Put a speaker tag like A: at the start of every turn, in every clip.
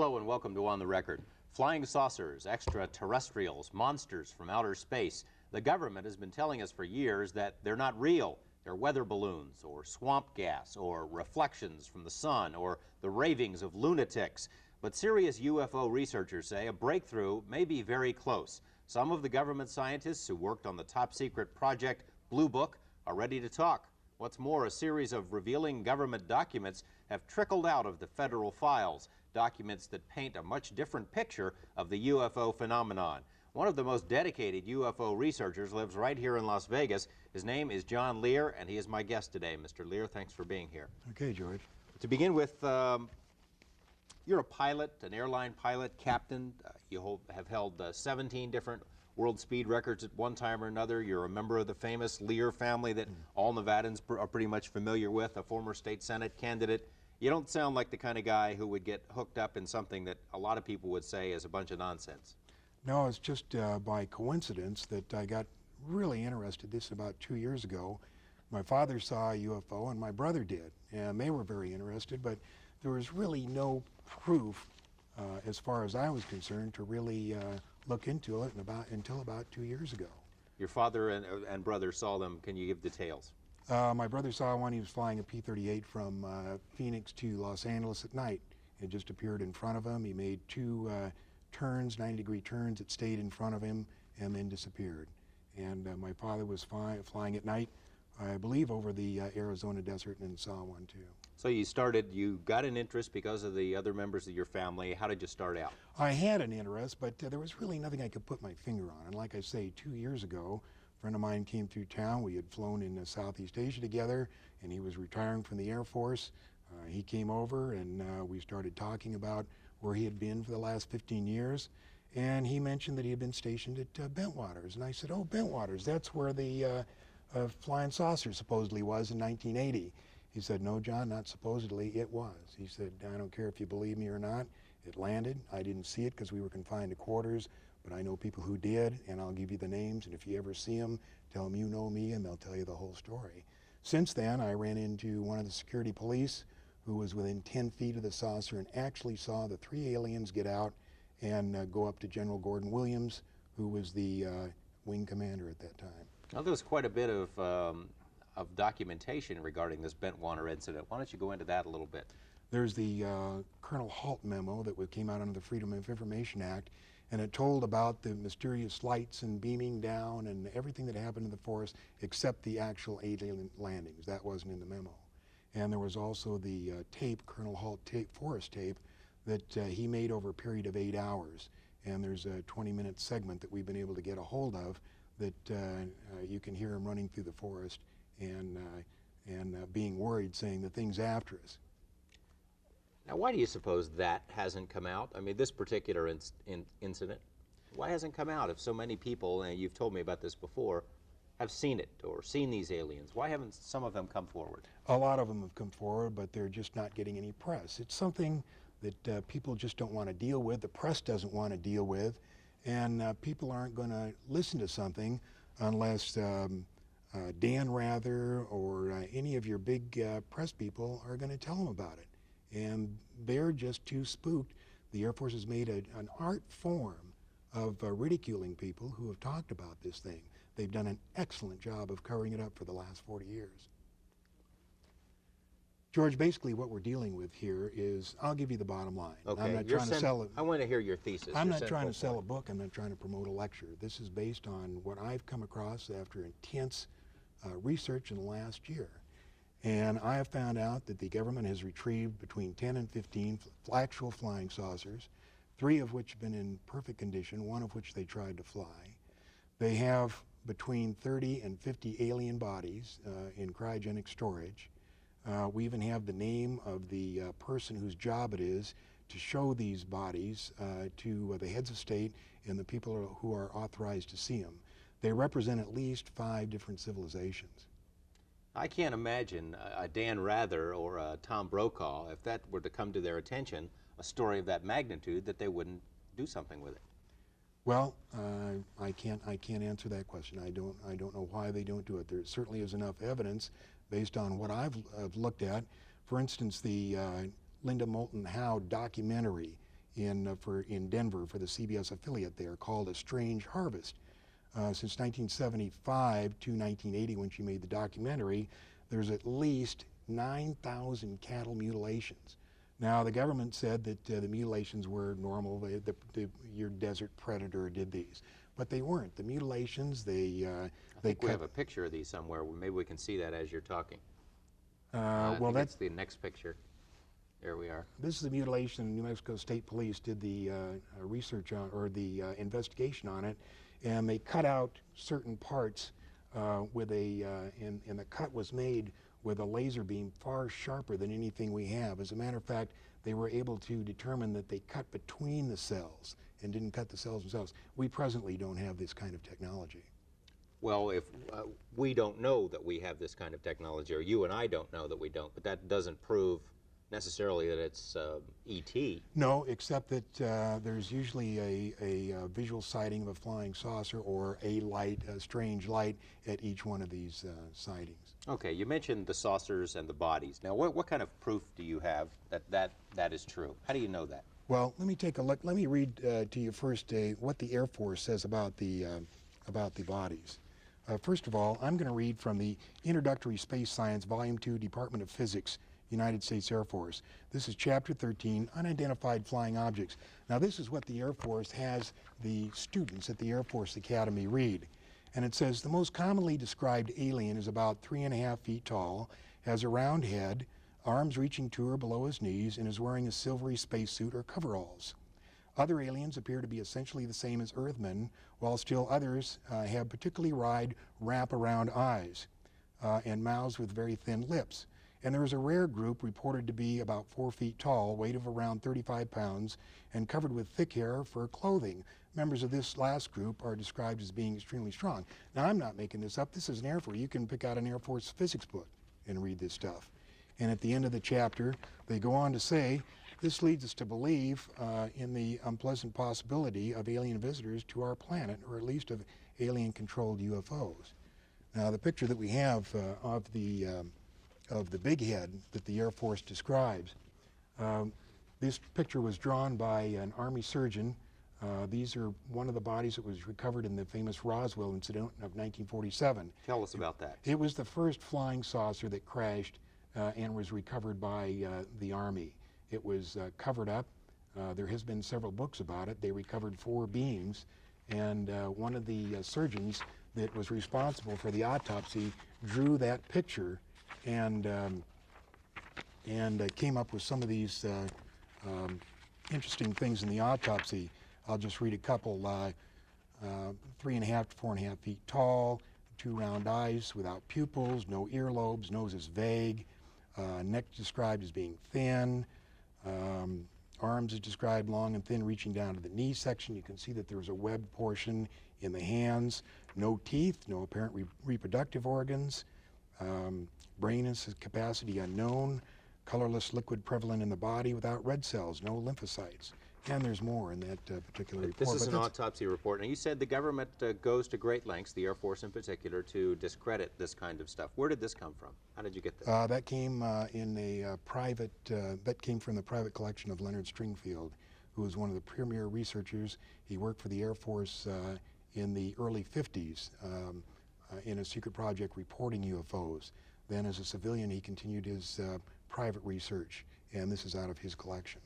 A: Hello and welcome to On the Record. Flying saucers, extraterrestrials, monsters from outer space. The government has been telling us for years that they're not real. They're weather balloons or swamp gas or reflections from the sun or the ravings of lunatics. But serious UFO researchers say a breakthrough may be very close. Some of the government scientists who worked on the top secret project Blue Book are ready to talk. What's more, a series of revealing government documents have trickled out of the federal files, documents that paint a much different picture of the UFO phenomenon. One of the most dedicated UFO researchers lives right here in Las Vegas. His name is John Lear, and he is my guest today. Mr. Lear, thanks for being here.
B: Okay, George.
A: To begin with, you're a pilot, an airline pilot, captain. You have held 17 different world speed records at one time or another. You're a member of the famous Lear family that all Nevadans are pretty much familiar with, a former state Senate candidate. You don't sound like the kind of guy who would get hooked up in something that a lot of people would say is a bunch of nonsense.
B: No, it's just by coincidence that I got really interested. This about 2 years ago. My father saw a UFO and my brother did, and they were very interested, but there was really no proof, as far as I was concerned, to really look into it until about 2 years ago.
A: Your father and brother saw them. Can you give details?
B: My brother saw one. He was flying a P-38 from Phoenix to Los Angeles at night. It just appeared in front of him. He made two turns, 90-degree turns. It stayed in front of him and then disappeared. And my father was flying at night, I believe, over the Arizona desert and saw one too.
A: So you got an interest because of the other members of your family. How did you start out?
B: I had an interest, but there was really nothing I could put my finger on. And like I say, 2 years ago, a friend of mine came through town. We had flown in Southeast Asia together, and he was retiring from the Air Force. He came over, and we started talking about where he had been for the last 15 years. And he mentioned that he had been stationed at Bentwaters. And I said, oh, Bentwaters, that's where the flying saucer supposedly was in 1980. He said, no, John, not supposedly, it was. He said, I don't care if you believe me or not. It landed. I didn't see it because we were confined to quarters, but I know people who did, and I'll give you the names, and if you ever see them, tell them you know me, and they'll tell you the whole story. Since then, I ran into one of the security police who was within 10 feet of the saucer and actually saw the 3 aliens get out and go up to General Gordon Williams, who was the wing commander at that time.
A: Now, there was quite a bit of documentation regarding this Bentwater incident. Why don't you go into that a little bit?
B: There's the Colonel Halt memo that came out under the Freedom of Information Act, and it told about the mysterious lights and beaming down and everything that happened in the forest except the actual alien landings. That wasn't in the memo. And there was also the tape, Colonel Halt tape, forest tape, that he made over a period of 8 hours. And there's a 20-minute segment that we've been able to get a hold of that you can hear him running through the forest and being worried, saying the thing's after us.
A: Now, why do you suppose that hasn't come out? I mean, this particular incident, why hasn't come out if so many people, and you've told me about this before, have seen it or seen these aliens? Why haven't some of them come forward?
B: A lot of them have come forward, but they're just not getting any press. It's something that people just don't want to deal with, the press doesn't want to deal with, and people aren't going to listen to something unless Dan Rather or any of your big press people are going to tell them about it. And they're just too spooked. The Air Force has made an art form of ridiculing people who have talked about this thing. They've done an excellent job of covering it up for the last 40 years. George, basically what we're dealing with here is, I'll give you the bottom line.
A: Okay.
B: I'm not trying to sell it.
A: I want to hear your thesis.
B: I'm not trying to sell a book. I'm not trying to promote a lecture. This is based on what I've come across after intense research in the last year. And I have found out that the government has retrieved between 10 and 15 actual flying saucers, 3 of which have been in perfect condition, 1 of which they tried to fly. They have between 30 and 50 alien bodies in cryogenic storage. We even have the name of the person whose job it is to show these bodies to the heads of state and the people who are authorized to see them. They represent at least 5 different civilizations.
A: I can't imagine a Dan Rather or a Tom Brokaw, if that were to come to their attention, a story of that magnitude, that they wouldn't do something with it.
B: Well, I can't answer that question. I don't know why they don't do it. There certainly is enough evidence based on what I've looked at. For instance, the Linda Moulton Howe documentary in Denver for the CBS affiliate there called A Strange Harvest. Since 1975 to 1980, when she made the documentary, there's at least 9,000 cattle mutilations. Now, the government said that the mutilations were normal. Your desert predator did these, but they weren't. The mutilations,
A: I think we have a picture of these somewhere. Maybe we can see that as you're talking.
B: Well,
A: that's the next picture. There we are.
B: This is the mutilation. New Mexico State Police did the research on, or the investigation on it, and they cut out certain parts with and the cut was made with a laser beam far sharper than anything we have. As a matter of fact, they were able to determine that they cut between the cells and didn't cut the cells themselves. We presently don't have this kind of technology.
A: Well, if we don't know that we have this kind of technology, or you and I don't know that we don't, but that doesn't prove necessarily that it's ET.
B: No, except that there's usually a visual sighting of a flying saucer or a light, a strange light, at each one of these sightings.
A: Okay, you mentioned the saucers and the bodies. Now, what kind of proof do you have that is true? How do you know that?
B: Well, let me take a look. Let me read to you first what the Air Force says about the bodies. First of all, I'm going to read from the Introductory Space Science, Volume 2, Department of Physics, United States Air Force. This is Chapter 13, Unidentified Flying Objects. Now, this is what the Air Force has the students at the Air Force Academy read. And it says, the most commonly described alien is about 3.5 feet tall, has a round head, arms reaching to or below his knees, and is wearing a silvery spacesuit or coveralls. Other aliens appear to be essentially the same as Earthmen, while still others have particularly wide wrap-around eyes and mouths with very thin lips. And there is a rare group reported to be about 4 feet tall, weight of around 35 pounds, and covered with thick hair for clothing. Members of this last group are described as being extremely strong. Now, I'm not making this up. This is an Air Force. You can pick out an Air Force physics book and read this stuff. And at the end of the chapter, they go on to say, this leads us to believe in the unpleasant possibility of alien visitors to our planet, or at least of alien-controlled UFOs. Now, the picture that we have of the big head that the Air Force describes, this picture was drawn by an Army surgeon. These are one of the bodies that was recovered in the famous Roswell incident of 1947.
A: Tell us about that.
B: It was the first flying saucer that crashed and was recovered by the Army. It was covered up. There has been several books about it. They recovered 4 beings, and one of the surgeons that was responsible for the autopsy drew that picture and came up with some of these interesting things in the autopsy. I'll just read a couple. 3.5 to 4.5 feet tall, 2 round eyes without pupils, no earlobes, nose is vague, neck described as being thin, arms is described long and thin, reaching down to the knee section. You can see that there's a webbed portion in the hands, no teeth, no apparent reproductive organs, brain and capacity unknown, colorless liquid prevalent in the body without red cells, no lymphocytes. And there's more in that particular report.
A: This is an autopsy report. Now, you said the government goes to great lengths, the Air Force in particular, to discredit this kind of stuff. Where did this come from? How did you get this?
B: That came in a private, that came from the private collection of Leonard Stringfield, who was one of the premier researchers. He worked for the Air Force in the early 50s in a secret project reporting UFOs. Then as a civilian, he continued his private research, and this is out of his collection.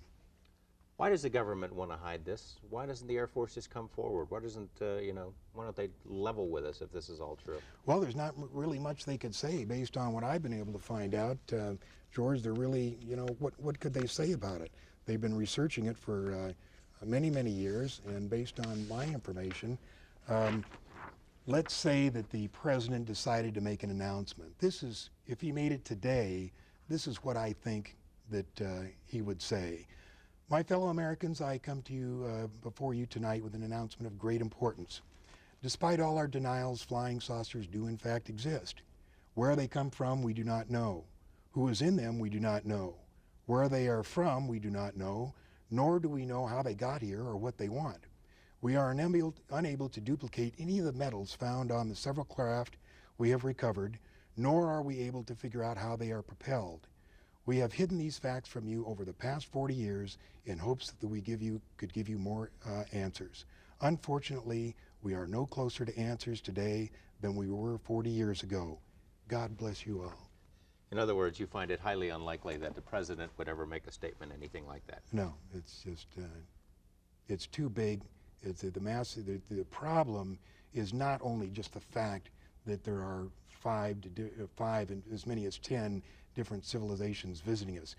A: Why does the government want to hide this? Why doesn't the Air Force just come forward? Why doesn't, why don't they level with us if this is all true?
B: Well, there's not really much they could say based on what I've been able to find out. George, they're really, what could they say about it? They've been researching it for many, many years, and based on my information, let's say that the president decided to make an announcement. This is, if he made it today, this is what I think that he would say. My fellow Americans, I come to you before you tonight with an announcement of great importance. Despite all our denials, flying saucers do in fact exist. Where they come from, we do not know. Who is in them, we do not know. Where they are from, we do not know, nor do we know how they got here or what they want. We are unable to duplicate any of the metals found on the several craft we have recovered, nor are we able to figure out how they are propelled. We have hidden these facts from you over the past 40 years in hopes that we could give you more answers. Unfortunately, we are no closer to answers today than we were 40 years ago. God bless you all.
A: In other words, you find it highly unlikely that the president would ever make a statement, anything like that.
B: No, it's just, it's too big. It's the problem is not only just the fact that there are five and as many as 10 different civilizations visiting us.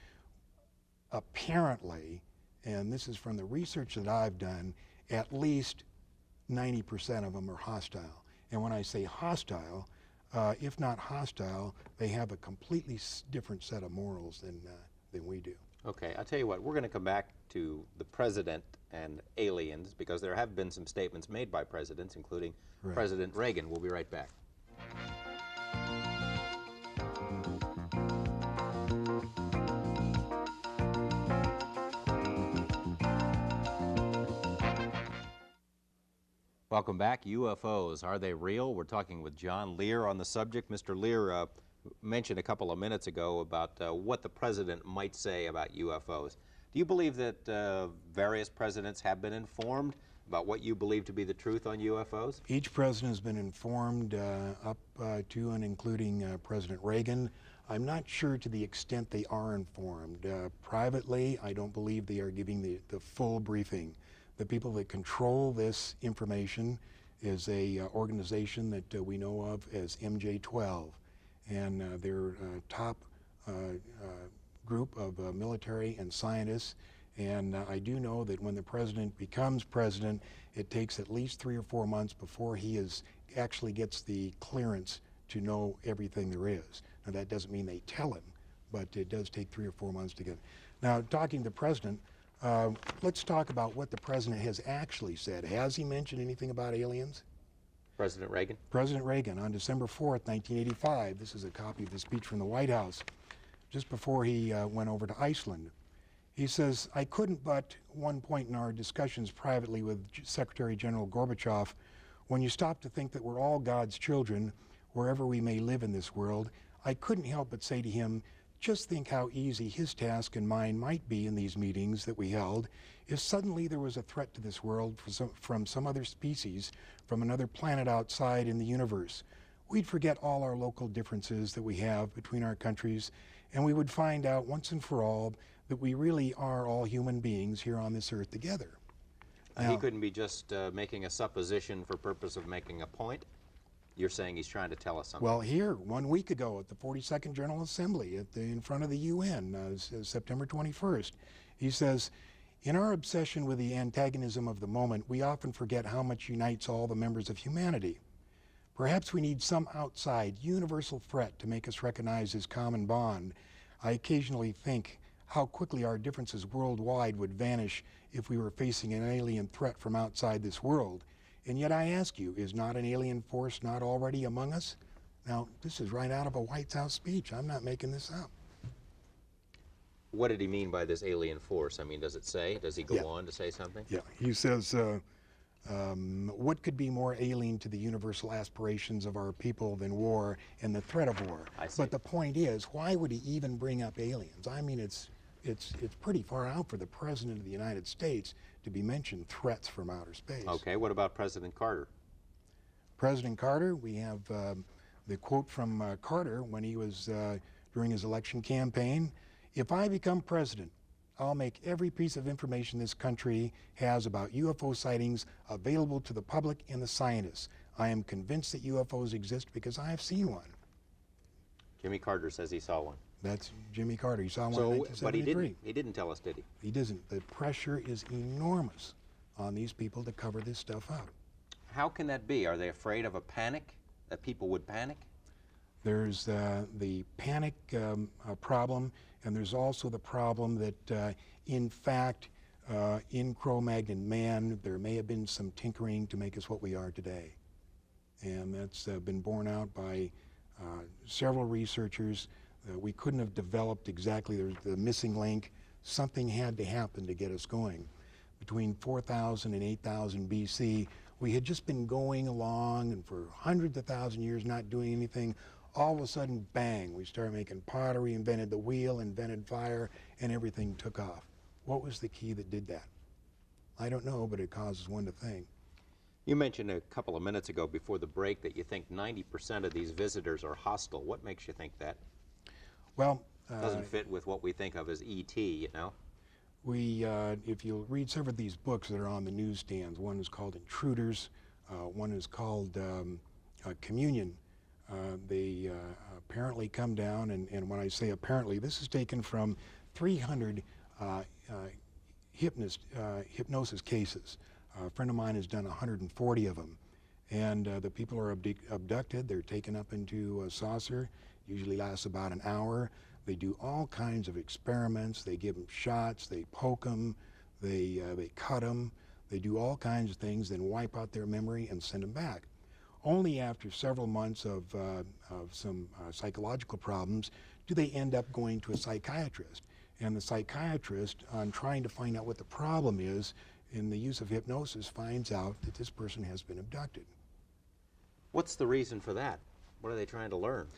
B: Apparently, and this is from the research that I've done, at least 90% of them are hostile. And when I say hostile, if not hostile, they have a completely different set of morals than we do.
A: Okay, I'll tell you what, we're going to come back to the president and aliens because there have been some statements made by presidents, including President Reagan. We'll be right back. Welcome back. UFOs, are they real? We're talking with John Lear on the subject. Mr. Lear mentioned a couple of minutes ago about what the president might say about UFOs. Do you believe that various presidents have been informed about what you believe to be the truth on UFOs?
B: Each president has been informed up to and including President Reagan. I'm not sure to the extent they are informed. Privately, I don't believe they are giving the full briefing. The people that control this information is a organization that we know of as MJ-12, and they're a top group of military and scientists. And I do know that when the president becomes president, it takes at least 3 or 4 months before he actually gets the clearance to know everything there is. Now, that doesn't mean they tell him, but it does take 3 or 4 months to get. Now, talking to the president, let's talk about what the president has actually said. Has he mentioned anything about aliens?
A: President Reagan?
B: President Reagan on December 4th, 1985. This is a copy of the speech from the White House just before he went over to Iceland. He says, I couldn't but, one point in our discussions privately with Secretary General Gorbachev, when you stop to think that we're all God's children, wherever we may live in this world, I couldn't help but say to him, just think how easy his task and mine might be in these meetings that we held if suddenly there was a threat to this world from some other species, from another planet outside in the universe. We'd forget all our local differences that we have between our countries, and we would find out once and for all that we really are all human beings here on this earth together.
A: Now, he couldn't be just making a supposition for purpose of making a point? You're saying he's trying to tell us something?
B: Well, here, 1 week ago at the 42nd General Assembly in front of the UN, September 21st, he says, in our obsession with the antagonism of the moment, we often forget how much unites all the members of humanity. Perhaps we need some outside, universal threat to make us recognize this common bond. I occasionally think how quickly our differences worldwide would vanish if we were facing an alien threat from outside this world. And yet I ask you, is not an alien force not already among us? Now, this is right out of a White House speech. I'm not making this up.
A: What did he mean by this alien force? I mean, does it say? Does he go on to say something?
B: Yeah, he says, what could be more alien to the universal aspirations of our people than war and the threat of war?
A: I see.
B: But the point is, why would he even bring up aliens? I mean, it's pretty far out for the President of the United States to be mentioned threats from outer space.
A: Okay, what about President Carter?
B: President Carter, we have the quote from Carter when he was during his election campaign, if I become president, I'll make every piece of information this country has about UFO sightings available to the public and the scientists. I am convinced that UFOs exist because I have seen one.
A: Jimmy Carter says he saw one.
B: That's Jimmy Carter. He saw one in
A: So,
B: 1973.
A: but he didn't tell us, did he?
B: He doesn't. The pressure is enormous on these people to cover this stuff up.
A: How can that be? Are they afraid of a panic, that people would panic?
B: There's the panic problem, and there's also the problem that, in fact, in Cro-Magnon man, there may have been some tinkering to make us what we are today. And that's been borne out by several researchers. We couldn't have developed exactly the missing link. Something had to happen to get us going. Between 4,000 and 8,000 BC, we had just been going along and for hundreds of thousand years not doing anything. all of a sudden, bang, we started making pottery, invented the wheel, invented fire, and everything took off. What was the key that did that? I don't know, but it causes one to think.
A: You mentioned a couple of minutes ago before the break that you think 90% of these visitors are hostile. What makes you think that?
B: Well,
A: doesn't fit with what we think of as ET, you know?
B: If you read several of these books that are on the newsstands, one is called Intruders, one is called Communion. They apparently come down, and when I say apparently, this is taken from 300 hypnosis cases. A friend of mine has done 140 of them. And the people are abducted, they're taken up into a saucer, usually lasts about an hour. They do all kinds of experiments. They give them shots, they poke them, they cut them, they do all kinds of things, then wipe out their memory and send them back. Only after several months of some psychological problems do they end up going to a psychiatrist. And the psychiatrist, on trying to find out what the problem is, in the use of hypnosis, finds out that this person has been abducted.
A: What's the reason for that? What are they trying to learn?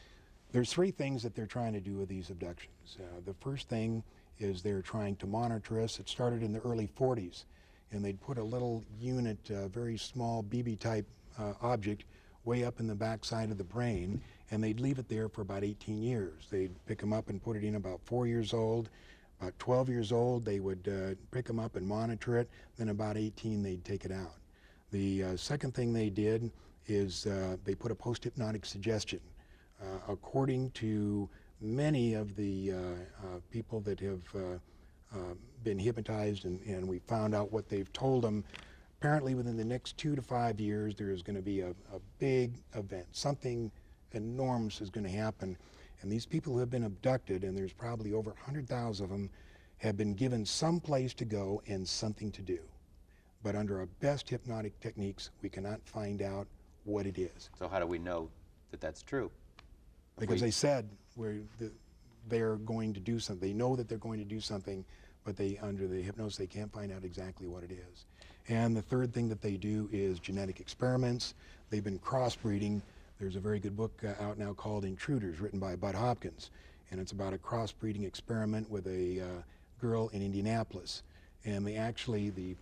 B: There's three things that they're trying to do with these abductions. The first thing is they're trying to monitor us. It started in the early 40s, and they'd put a little unit, very small BB-type object, way up in the backside of the brain, and they'd leave it there for about 18 years. They'd pick them up and put it in about 4 years old. About 12 years old, they would pick them up and monitor it. Then about 18, they'd take it out. The second thing they did is they put a post-hypnotic suggestion. According to many of the people that have been hypnotized, and we found out what they've told them, apparently within the next 2 to 5 years, there is going to be a big event. Something enormous is going to happen. And these people who have been abducted, and there's probably over 100,000 of them, have been given some place to go and something to do. But under our best hypnotic techniques, we cannot find out what it is.
A: So how do we know that that's true?
B: Because they said they're going to do something. They know that they're going to do something, but under the hypnosis, they can't find out exactly what it is. And the third thing that they do is genetic experiments. They've been crossbreeding. There's a very good book out now called Intruders, written by Bud Hopkins, and it's about a crossbreeding experiment with a girl in Indianapolis. And they actually, the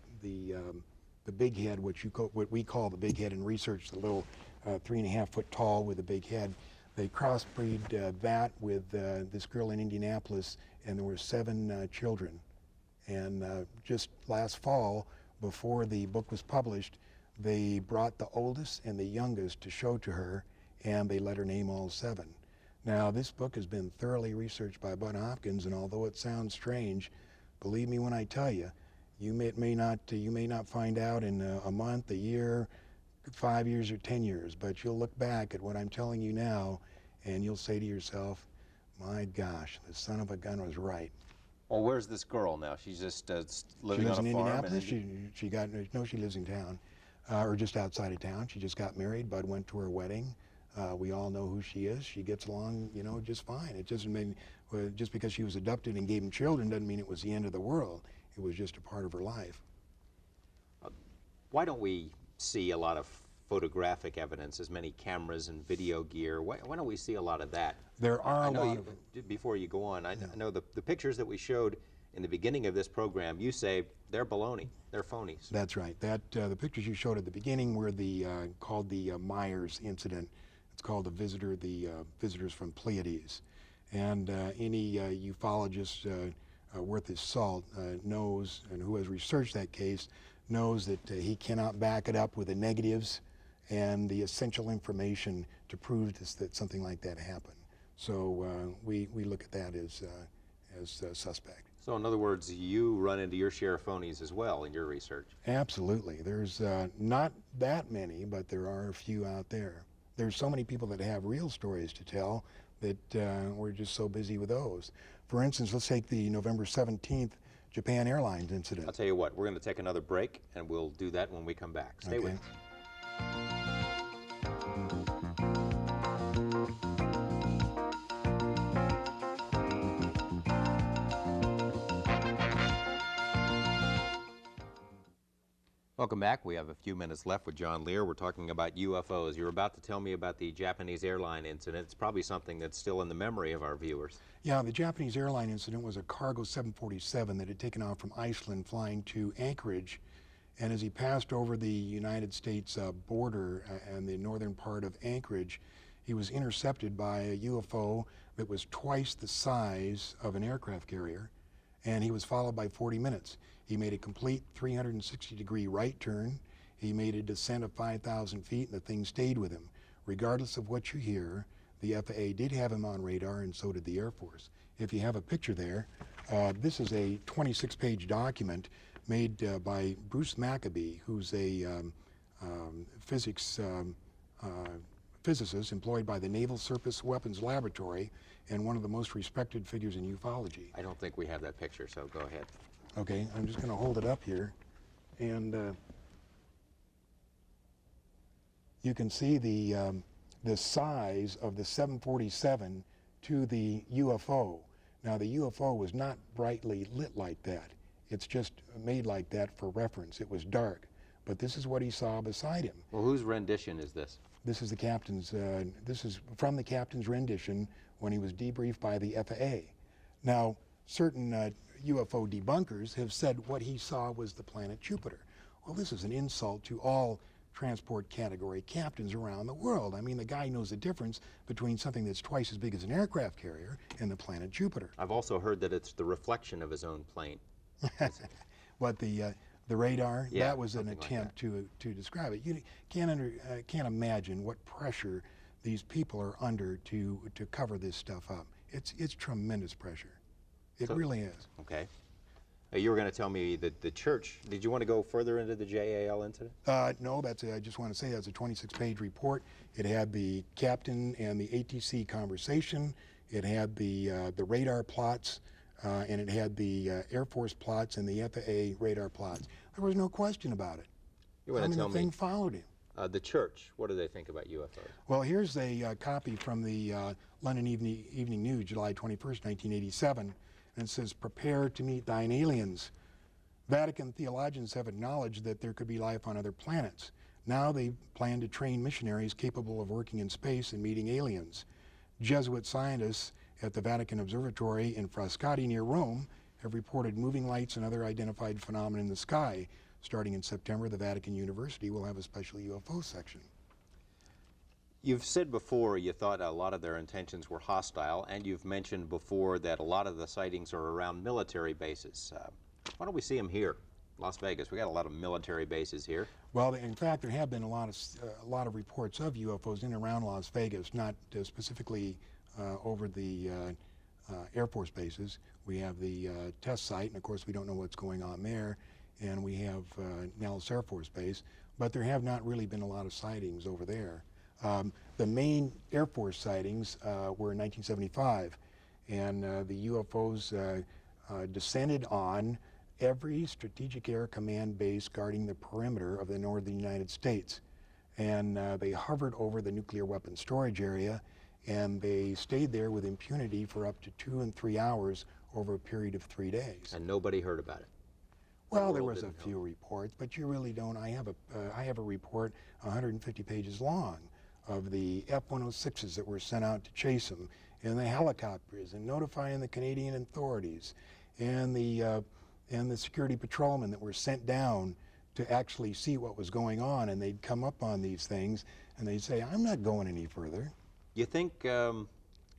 B: big head, what we call the big head in research, the little 3.5 foot tall with a big head, they crossbreed that with this girl in Indianapolis, and there were 7 children. And just last fall, before the book was published, they brought the oldest and the youngest to show to her, and they let her name all 7. Now, this book has been thoroughly researched by Bud Hopkins, and although it sounds strange, believe me when I tell you, you may not find out in a month, a year, 5 years, or 10 years, but you'll look back at what I'm telling you now, and you'll say to yourself, my gosh, the son of a gun was right.
A: Well, where's this girl now? She's just living
B: on a farm? She lives in Indianapolis. She lives in town. Or just outside of town. She just got married. Bud went to her wedding. We all know who she is. She gets along, just fine. It doesn't mean, just because she was abducted and gave him children doesn't mean it was the end of the world. It was just a part of her life.
A: Why don't we see a lot of photographic evidence, as many cameras and video gear? Why don't we see a lot of that?
B: There are a lot of them.
A: Before you go on, I know the pictures that we showed in the beginning of this program, you say they're baloney, they're phonies.
B: That's right. The pictures you showed at the beginning were called the Myers incident. It's called the visitors from Pleiades. And any ufologist worth his salt knows, and who has researched that case, knows that he cannot back it up with the negatives and the essential information to prove that something like that happened. So we look at that as suspect.
A: So in other words, you run into your share of phonies as well in your research?
B: Absolutely. There's not that many, but there are a few out there. There's so many people that have real stories to tell that we're just so busy with those. For instance, let's take the November 17th Japan Airlines incident.
A: I'll tell you what, we're going to take another break, and we'll do that when we come back. Stay with us. Welcome back. We have a few minutes left with John Lear. We're talking about UFOs. You're about to tell me about the Japanese airline incident. It's probably something that's still in the memory of our viewers.
B: Yeah, the Japanese airline incident was a cargo 747 that had taken off from Iceland flying to Anchorage. And as he passed over the United States border and the northern part of Anchorage, he was intercepted by a UFO that was twice the size of an aircraft carrier, and he was followed by 40 minutes. He made a complete 360-degree right turn. He made a descent of 5,000 feet, and the thing stayed with him. Regardless of what you hear, the FAA did have him on radar, and so did the Air Force. If you have a picture there, this is a 26-page document made by Bruce Maccabee, who's a physicist employed by the Naval Surface Weapons Laboratory and one of the most respected figures in ufology.
A: I don't think we have that picture, so go ahead.
B: Okay, I'm just going to hold it up here, and you can see the size of the 747 to the UFO. Now, the UFO was not brightly lit like that. It's just made like that for reference. It was dark, but this is what he saw beside him.
A: Well, whose rendition is this?
B: This is the captain's. This is from the captain's rendition when he was debriefed by the FAA. Now, certain UFO debunkers have said what he saw was the planet Jupiter. Well, this is an insult to all transport category captains around the world. I mean, the guy knows the difference between something that's twice as big as an aircraft carrier and the planet Jupiter.
A: I've also heard that it's the reflection of his own plane.
B: But the radar,
A: Yeah,
B: that was an
A: something like
B: attempt to describe it. You can't imagine what pressure these people are under to cover this stuff up. It's tremendous pressure. It really is.
A: Okay. You were going to tell me that the church, did you want to go further into the JAL incident?
B: No, I just want to say that's a 26-page report. It had the captain and the ATC conversation. It had the radar plots, and it had the Air Force plots and the FAA radar plots. There was no question about it.
A: You want to tell
B: the
A: me
B: thing followed him.
A: The church, what do they think about UFOs?
B: Well, here's a copy from the London Evening News, July 21st, 1987. And it says, "Prepare to meet thine aliens." Vatican theologians have acknowledged that there could be life on other planets. Now they plan to train missionaries capable of working in space and meeting aliens. Jesuit scientists at the Vatican Observatory in Frascati near Rome have reported moving lights and other identified phenomena in the sky. Starting in September, the Vatican University will have a special UFO section.
A: You've said before you thought a lot of their intentions were hostile, and you've mentioned before that a lot of the sightings are around military bases. Why don't we see them here, Las Vegas? We got a lot of military bases here.
B: Well, in fact, there have been a lot of reports of UFOs in and around Las Vegas, not specifically over the Air Force bases. We have the test site, and of course we don't know what's going on there, and we have Nellis Air Force Base, but there have not really been a lot of sightings over there. The main Air Force sightings were in 1975, and the UFOs descended on every Strategic Air Command base guarding the perimeter of the northern United States. And they hovered over the nuclear weapons storage area, and they stayed there with impunity for up to 2 and 3 hours over a period of 3 days.
A: And nobody heard about it?
B: Well, there was a few reports, but you really don't. I have a report 150 pages long of the F-106s that were sent out to chase them, and the helicopters, and notifying the Canadian authorities, and the security patrolmen that were sent down to actually see what was going on, and they'd come up on these things, and they'd say, "I'm not going any further."
A: You think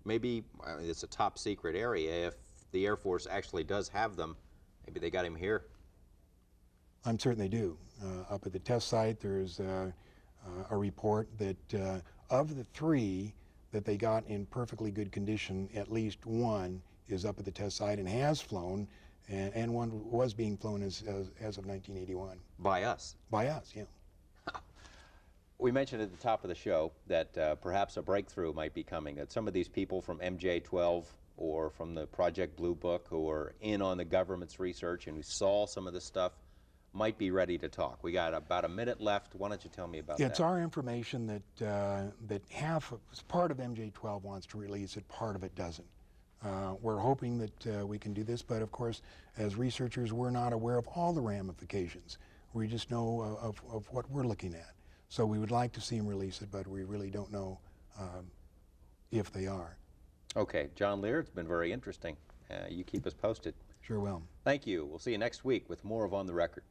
A: maybe it's a top secret area, if the Air Force actually does have them, maybe they got him here?
B: I'm certain they do. Up at the test site, there's a report that of the 3 that they got in perfectly good condition, at least 1 is up at the test site and has flown, and 1 was being flown as of 1981.
A: By us?
B: By us, yeah.
A: We mentioned at the top of the show that perhaps a breakthrough might be coming, that some of these people from MJ-12 or from the Project Blue Book who are in on the government's research and who saw some of this stuff might be ready to talk. We got about a minute left. Why don't you tell me about that?
B: It's our information that part of MJ-12 wants to release it, part of it doesn't. We're hoping that we can do this, but of course, as researchers, we're not aware of all the ramifications. We just know of what we're looking at. So we would like to see them release it, but we really don't know if they are.
A: Okay, John Lear, it's been very interesting. You keep us posted.
B: Sure will.
A: Thank you. We'll see you next week with more of On the Record.